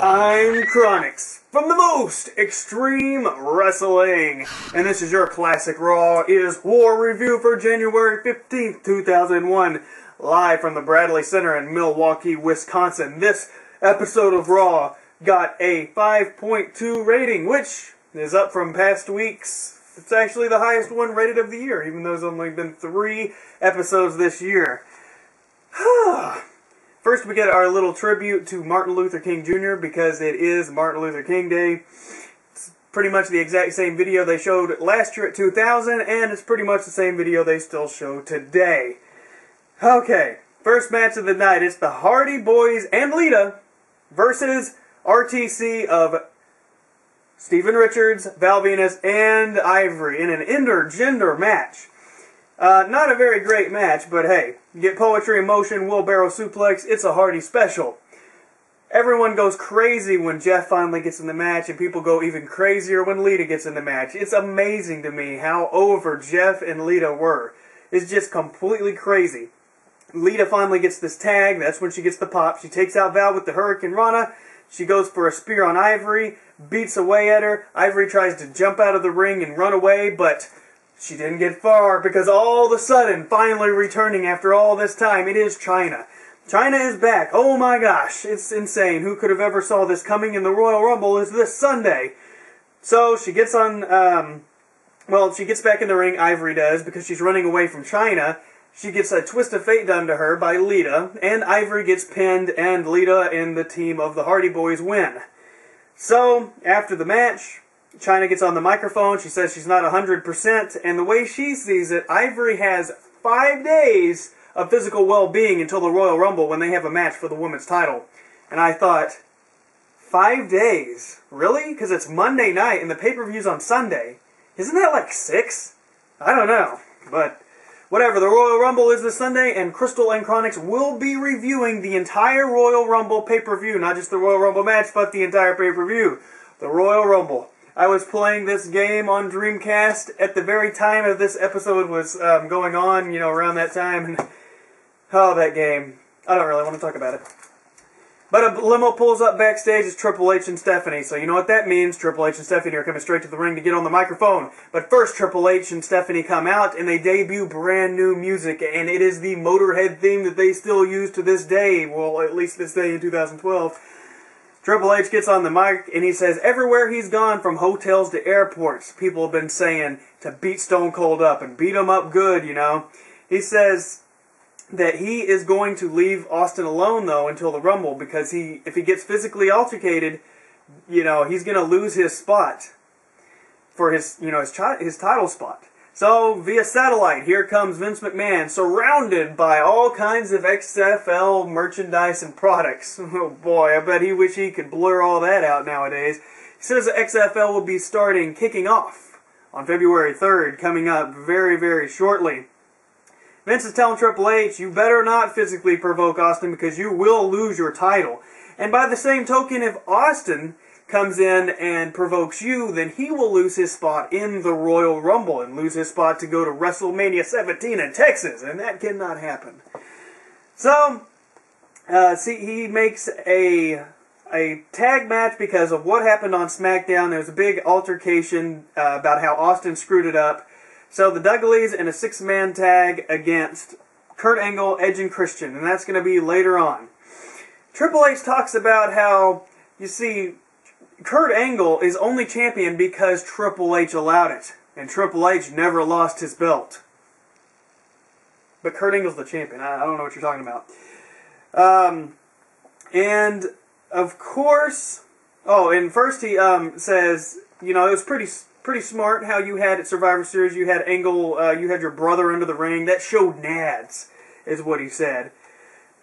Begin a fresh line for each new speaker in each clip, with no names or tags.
I'm Chronix from the most extreme wrestling, and this is your classic Raw is War review for January 15th, 2001, live from the Bradley Center in Milwaukee, Wisconsin. This episode of Raw got a 5.2 rating, which is up from past weeks. It's actually the highest one rated of the year, even though there's only been 3 episodes this year. First, we get our little tribute to Martin Luther King Jr. because it is Martin Luther King Day. It's pretty much the exact same video they showed last year at 2000, and it's pretty much the same video they still show today. Okay, first match of the night. It's the Hardy Boyz and Lita versus RTC of Steven Richards, Val Venis, and Ivory in an intergender match. Not a very great match, but hey, you get poetry in motion, wheelbarrow suplex, it's a Hardy special. Everyone goes crazy when Jeff finally gets in the match, and people go even crazier when Lita gets in the match. It's amazing to me how over Jeff and Lita were. It's just completely crazy. Lita finally gets this tag, that's when she gets the pop. She takes out Val with the Hurricane Rana. She goes for a spear on Ivory, beats away at her. Ivory tries to jump out of the ring and run away, but she didn't get far because all of a sudden, finally returning after all this time, it is Chyna. Chyna is back. Oh my gosh, it's insane. Who could have ever saw this coming? In the Royal Rumble is this Sunday. So she gets on, she gets back in the ring, Ivory does, because she's running away from Chyna. She gets a twist of fate done to her by Lita, and Ivory gets pinned, and Lita and the team of the Hardy Boyz win. So, after the match, Chyna gets on the microphone, she says she's not 100%, and the way she sees it, Ivory has 5 days of physical well-being until the Royal Rumble when they have a match for the women's title. And I thought, 5 days? Really? Because it's Monday night and the pay-per-view's on Sunday. Isn't that like 6? I don't know, but whatever. The Royal Rumble is this Sunday, and Crystal and Chronix will be reviewing the entire Royal Rumble pay-per-view, not just the Royal Rumble match, but the entire pay-per-view. The Royal Rumble. I was playing this game on Dreamcast at the very time of this episode was going on, around that time. And oh, that game. I don't really want to talk about it. But a limo pulls up backstage. It's Triple H and Stephanie. So you know what that means. Triple H and Stephanie are coming straight to the ring to get on the microphone. But first, Triple H and Stephanie come out and they debut brand new music. And it is the Motorhead theme that they still use to this day. Well, at least this day in 2012. Triple H gets on the mic and he says, everywhere he's gone, from hotels to airports, people have been saying to beat Stone Cold up and beat him up good, He says that he is going to leave Austin alone, though, until the Rumble, because if he gets physically altercated, he's going to lose his spot for his title spot. So, via satellite, here comes Vince McMahon, surrounded by all kinds of XFL merchandise and products. Oh boy, I bet he wish he could blur all that out nowadays. He says the XFL will be kicking off on February 3rd, coming up very, very shortly. Vince is telling Triple H, you better not physically provoke Austin because you will lose your title. And by the same token, if Austin comes in and provokes you, then he will lose his spot in the Royal Rumble and lose his spot to go to WrestleMania 17 in Texas, and that cannot happen. So, he makes a tag match because of what happened on SmackDown. There was a big altercation about how Austin screwed it up. So the Dudleys in a 6-man tag against Kurt Angle, Edge, and Christian, and that's going to be later on. Triple H talks about how, Kurt Angle is only champion because Triple H allowed it. And Triple H never lost his belt. But Kurt Angle's the champion. I don't know what you're talking about. And, of course... Oh, and first he says, it was pretty smart how you had at Survivor Series, you had Angle, you had your brother under the ring. That showed nads, is what he said.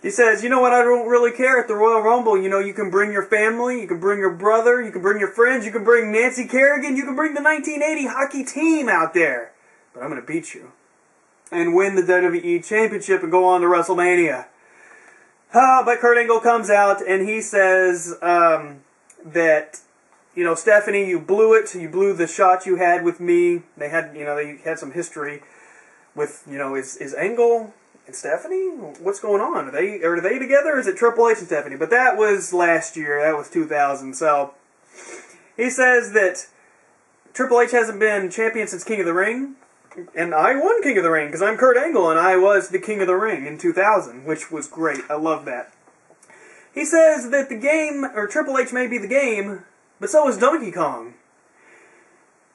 He says, you know what, I don't really care at the Royal Rumble. You can bring your family, you can bring your brother, you can bring your friends, you can bring Nancy Kerrigan, you can bring the 1980 hockey team out there. But I'm going to beat you. And win the WWE Championship and go on to WrestleMania. But Kurt Angle comes out and he says that, Stephanie, you blew it. You blew the shot you had with me. They had some history with, is Angle and Stephanie? What's going on? Are they together, or is it Triple H and Stephanie? But that was last year. That was 2000. So he says that Triple H hasn't been champion since King of the Ring, and I won King of the Ring because I'm Kurt Angle, and I was the King of the Ring in 2000, which was great. I love that. He says that the game, or Triple H may be the game, but so is Donkey Kong,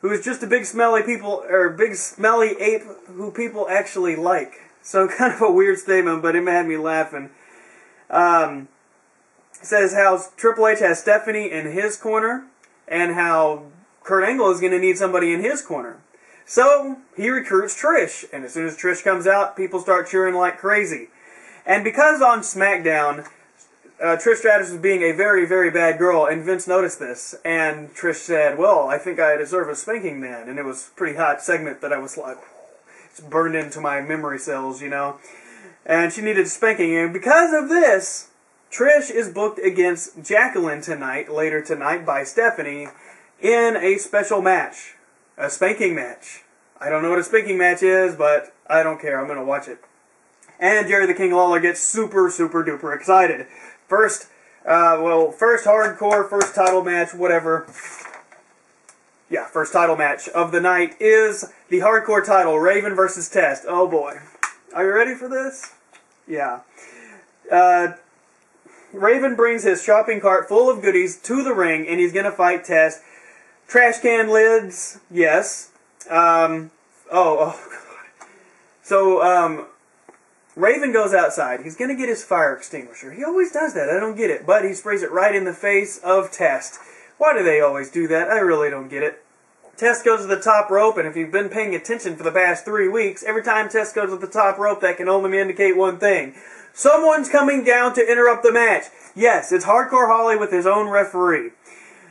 who is just a big smelly ape who people actually like. So kind of a weird statement, but it had me laughing. Says how Triple H has Stephanie in his corner, and how Kurt Angle is going to need somebody in his corner. So he recruits Trish, and as soon as Trish comes out, people start cheering like crazy. And because on SmackDown, Trish Stratus was being a very, very bad girl, and Vince noticed this, and Trish said, well, I think I deserve a spanking then, and it was a pretty hot segment that I was like, it's burned into my memory cells, you know, and she needed spanking, and because of this, Trish is booked against Jacqueline later tonight by Stephanie, in a special match, a spanking match. I don't know what a spanking match is, but I don't care, I'm going to watch it. And Jerry the King Lawler gets super, super duper excited. First hardcore, first title match, whatever. Yeah, first title match of the night is the hardcore title, Raven versus Test. Oh boy. Are you ready for this? Yeah. Raven brings his shopping cart full of goodies to the ring, and he's going to fight Test. Trash can lids, yes. God. So, Raven goes outside. He's going to get his fire extinguisher. He always does that. I don't get it. But he sprays it right in the face of Test. Why do they always do that? I really don't get it. Test goes to the top rope, and if you've been paying attention for the past 3 weeks, every time Test goes to the top rope, that can only indicate one thing. Someone's coming down to interrupt the match. Yes, it's Hardcore Holly with his own referee.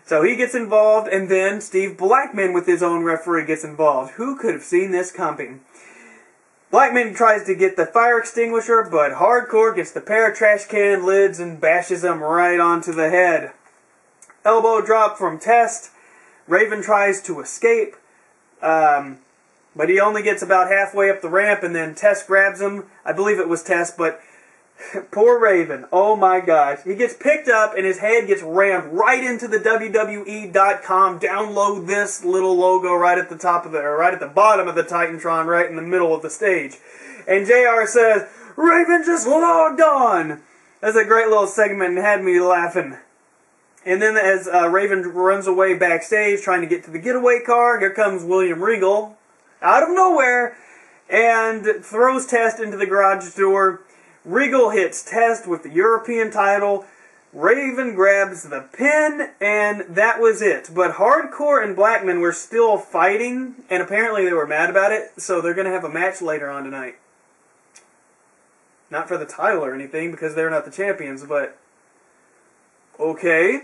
So he gets involved, and then Steve Blackman with his own referee gets involved. Who could have seen this coming? Blackman tries to get the fire extinguisher, but Hardcore gets the pair of trash can lids and bashes them right onto the head. Elbow drop from Test. Raven tries to escape, but he only gets about halfway up the ramp, and then Test grabs him. I believe it was Test, but poor Raven. Oh my gosh. He gets picked up, and his head gets rammed right into the WWE.com. Download this little logo right at the top of right at the bottom of the Titantron, right in the middle of the stage. And JR says, Raven just logged on! That's a great little segment and had me laughing. And then as Raven runs away backstage trying to get to the getaway car, here comes William Regal out of nowhere and throws Test into the garage door. Regal hits Test with the European title. Raven grabs the pin, and that was it. But Hardcore and Blackman were still fighting, and apparently they were mad about it, so they're going to have a match later on tonight. Not for the title or anything, because they're not the champions, but okay.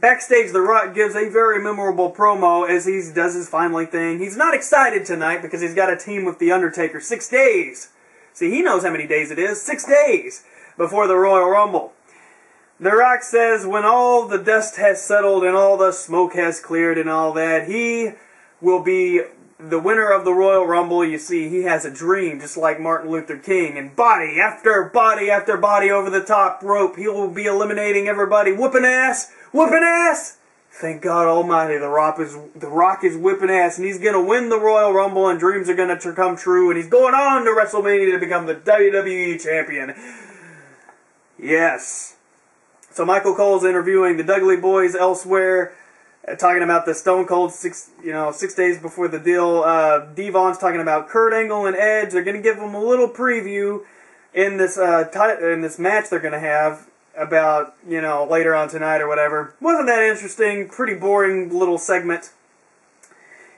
Backstage, The Rock gives a very memorable promo as he does his finally thing. He's not excited tonight because he's got a team with The Undertaker 6 days. See, he knows how many days it is. 6 days before the Royal Rumble. The Rock says when all the dust has settled and all the smoke has cleared and all that, he will be the winner of the Royal Rumble. You see, he has a dream, just like Martin Luther King. And body after body after body over the top rope, he will be eliminating everybody. Whooping ass! Whooping ass! Thank God Almighty, The Rock is whipping ass, and he's going to win the Royal Rumble, and dreams are going to come true, and he's going on to WrestleMania to become the WWE Champion. Yes. So Michael Cole's interviewing the Dudley Boyz elsewhere, talking about the Stone Cold 6 days before the deal. Devon's talking about Kurt Angle and Edge. They're going to give them a little preview in this match they're going to have about, later on tonight or whatever. Wasn't that interesting? Pretty boring little segment.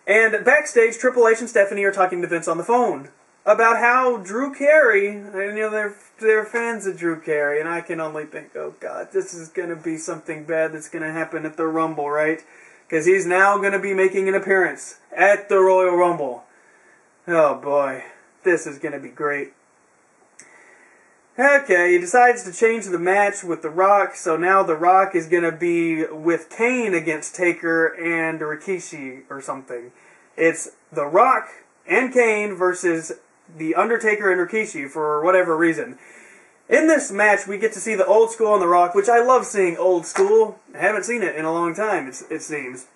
And backstage, Triple H and Stephanie are talking to Vince on the phone about how Drew Carey, they're fans of Drew Carey, and I can only think, oh God, this is going to be something bad that's going to happen at the Rumble, right? Because he's now going to be making an appearance at the Royal Rumble. Oh boy, this is going to be great. Okay, he decides to change the match with The Rock, so now The Rock is going to be with Kane against Taker and Rikishi or something. It's The Rock and Kane versus the Undertaker and Rikishi for whatever reason. In this match, we get to see the Old School on The Rock, which I love seeing Old School. I haven't seen it in a long time, it seems.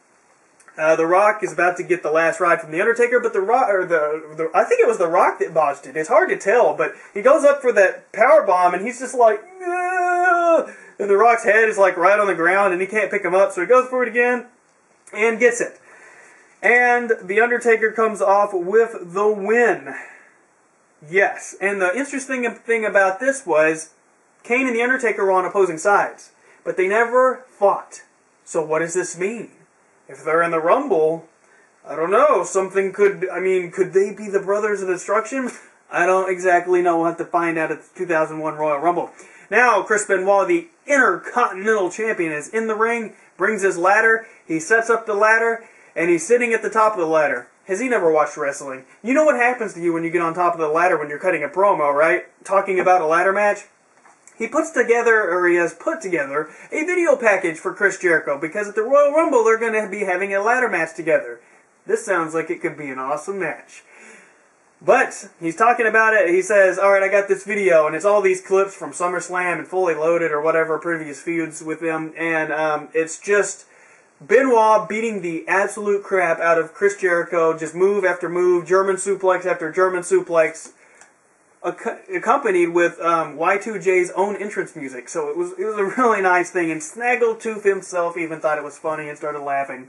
The Rock is about to get the last ride from the Undertaker, but the Rock, I think it was the Rock that botched it. It's hard to tell, but he goes up for that power bomb, and he's just like, "Aah!" And the Rock's head is like right on the ground, and he can't pick him up, so he goes for it again and gets it. And the Undertaker comes off with the win. Yes, and the interesting thing about this was Kane and the Undertaker were on opposing sides, but they never fought. So what does this mean? If they're in the Rumble, I don't know, something could, could they be the Brothers of Destruction? I don't exactly know. We'll have to find out at the 2001 Royal Rumble. Now, Chris Benoit, the Intercontinental Champion, is in the ring, brings his ladder, he sets up the ladder, and he's sitting at the top of the ladder. Has he never watched wrestling? You know what happens to you when you get on top of the ladder when you're cutting a promo, right? Talking about a ladder match? He has put together a video package for Chris Jericho, because at the Royal Rumble they're going to be having a ladder match together. This sounds like it could be an awesome match. But he's talking about it, he says, alright, I got this video, and it's all these clips from SummerSlam and Fully Loaded or whatever previous feuds with them, and it's just Benoit beating the absolute crap out of Chris Jericho, just move after move, German suplex after German suplex, accompanied with Y2J's own entrance music. So it was a really nice thing, and Snaggletooth himself even thought it was funny and started laughing.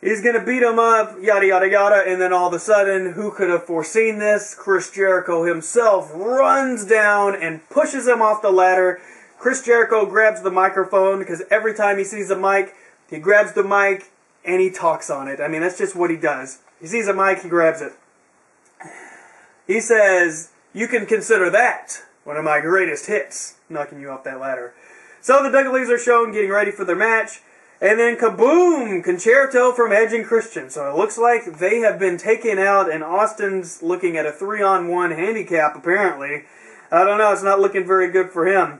He's going to beat him up, yada yada yada, and then all of a sudden, who could have foreseen this? Chris Jericho himself runs down and pushes him off the ladder. Chris Jericho grabs the microphone, because every time he sees a mic, he grabs the mic and he talks on it. I mean, that's just what he does. He sees a mic, he grabs it. He says, "You can consider that one of my greatest hits," knocking you off that ladder. So the Dudleys are shown getting ready for their match, and then kaboom! Concerto from Edge and Christian. So it looks like they have been taken out, and Austin's looking at a 3-on-1 handicap, apparently. I don't know, it's not looking very good for him.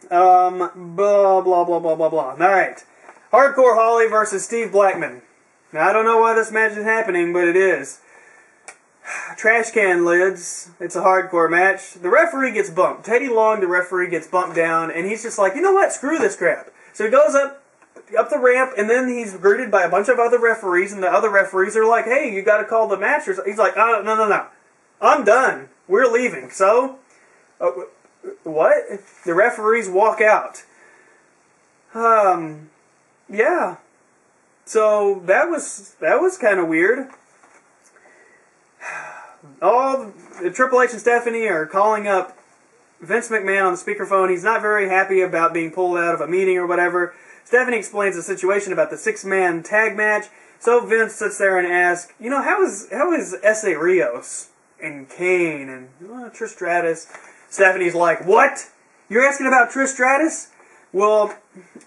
Blah, blah, blah, blah, blah, blah. Alright. Hardcore Holly versus Steve Blackman. Now, I don't know why this match is happening, but it is. Trash can lids. It's a hardcore match. The referee gets bumped. Teddy Long, the referee, gets bumped down, and he's just like, you know what? Screw this crap. So he goes up the ramp, and then he's greeted by a bunch of other referees, and the other referees are like, hey, you got to call the match. He's like, oh, no. I'm done. We're leaving. So, what? The referees walk out. Yeah. So that was kind of weird. Triple H and Stephanie are calling up Vince McMahon on the speakerphone. He's not very happy about being pulled out of a meeting or whatever. Stephanie explains the situation about the 6-man tag match. So Vince sits there and asks, you know, how is S.A. Rios and Kane and Trish Stratus? Stephanie's like, what? You're asking about Trish Stratus? Well,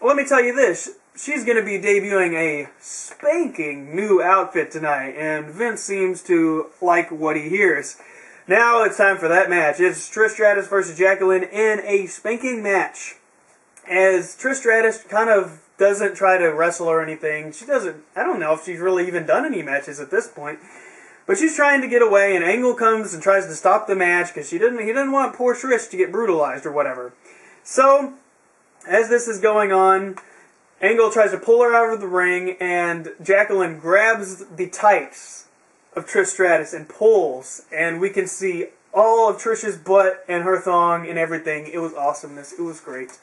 let me tell you this. She's going to be debuting a spanking new outfit tonight, and Vince seems to like what he hears. Now it's time for that match. It's Trish Stratus versus Jacqueline in a spanking match. As Trish Stratus kind of doesn't try to wrestle or anything. I don't know if she's really even done any matches at this point. But she's trying to get away, and Angle comes and tries to stop the match because he didn't want poor Trish to get brutalized or whatever. So, as this is going on, Angle tries to pull her out of the ring, and Jacqueline grabs the tights of Trish Stratus and pulls, and we can see all of Trish's butt and her thong and everything. It was awesomeness. It was great.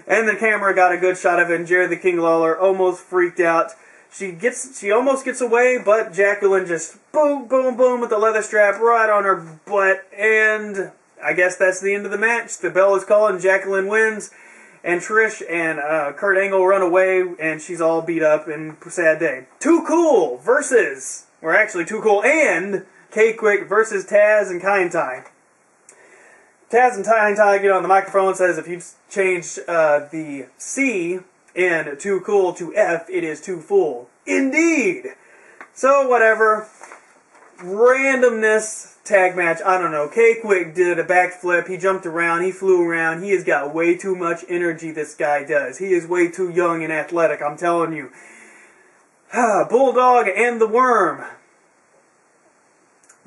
And the camera got a good shot of it, and Jerry the King Lawler almost freaked out. She almost gets away, but Jacqueline just boom, boom, boom with the leather strap right on her butt, and I guess that's the end of the match. The bell is calling, Jacqueline wins. And Trish and Kurt Angle run away, and she's all beat up, and sad day. Too Cool versus, or actually Too Cool and K-Kwik versus Tazz and Kaientai. Tazz and Kaientai get on the microphone and says if you change the C in Too Cool to F, it is Too Full. Indeed! So, whatever. Randomness tag match, I don't know. K-Kwik did a backflip, he jumped around, he flew around, he has got way too much energy, this guy does. He is way too young and athletic, I'm telling you. Bulldog and the Worm.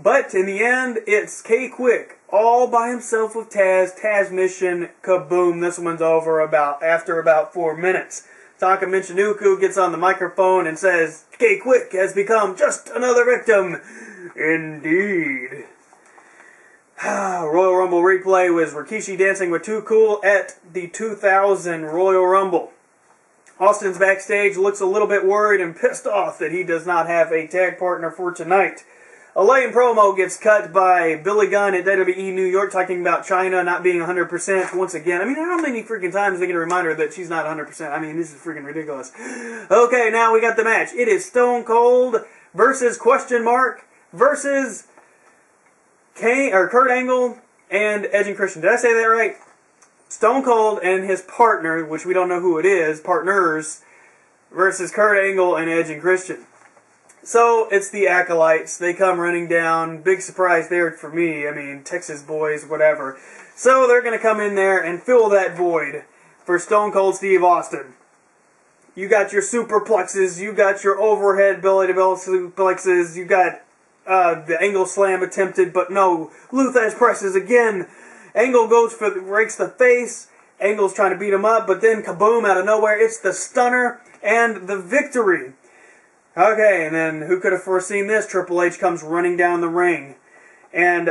But in the end, it's K-Kwik all by himself with Tazz. Tazz mission, kaboom, this one's over after about 4 minutes. Taka Michinoku gets on the microphone and says, K-Kwik has become just another victim. Indeed. Royal Rumble replay was Rikishi dancing with Too Cool at the 2000 Royal Rumble. Austin's backstage, looks a little bit worried and pissed off that he does not have a tag partner for tonight. A lame promo gets cut by Billy Gunn at WWE New York talking about China not being 100% once again. I mean, how many freaking times they get a reminder that she's not 100%? I mean, this is freaking ridiculous. Okay, now we got the match. It is Stone Cold versus versus Kane, or Kurt Angle and Edge and Christian. Did I say that right? Stone Cold and his partner, which we don't know who it is, partners, versus Kurt Angle and Edge and Christian. So, it's the Acolytes. They come running down. Big surprise there for me. I mean, Texas boys, whatever. So, they're going to come in there and fill that void for Stone Cold Steve Austin. You got your superplexes. You got your overhead belly-to-belly suplexes. You got the Angle Slam attempted, but no. Luthez presses again. Angle rakes the face. Angle's trying to beat him up, but then kaboom, out of nowhere, it's the stunner and the victory. Okay, and then who could have foreseen this? Triple H comes running down the ring. And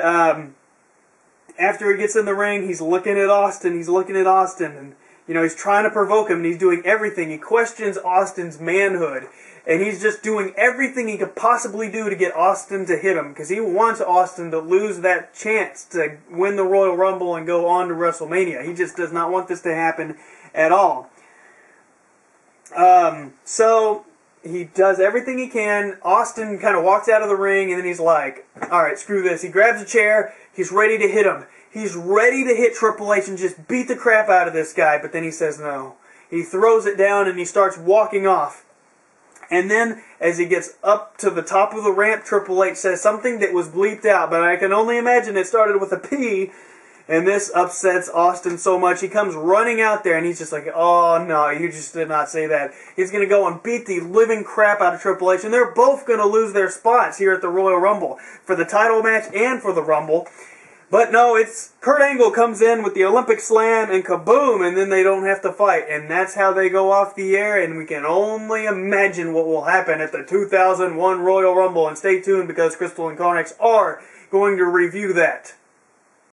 after he gets in the ring, he's looking at Austin. And, you know, he's trying to provoke him, and he's doing everything. He questions Austin's manhood. And he's just doing everything he could possibly do to get Austin to hit him. Because he wants Austin to lose that chance to win the Royal Rumble and go on to WrestleMania. He just does not want this to happen at all. So he does everything he can. Austin kind of walks out of the ring, and then he's like, alright, screw this. He grabs a chair. He's ready to hit him. He's ready to hit Triple H and just beat the crap out of this guy. But then he says no. He throws it down, and he starts walking off. And then, as he gets up to the top of the ramp, Triple H says something that was bleeped out, but I can only imagine it started with a P, and this upsets Austin so much. He comes running out there, and he's just like, oh, no, you just did not say that. He's going to go and beat the living crap out of Triple H, and they're both going to lose their spots here at the Royal Rumble, for the title match and for the Rumble. But no, it's Kurt Angle comes in with the Olympic Slam and kaboom, and then they don't have to fight. And that's how they go off the air, and we can only imagine what will happen at the 2001 Royal Rumble. And stay tuned because Crystal and Carnix are going to review that.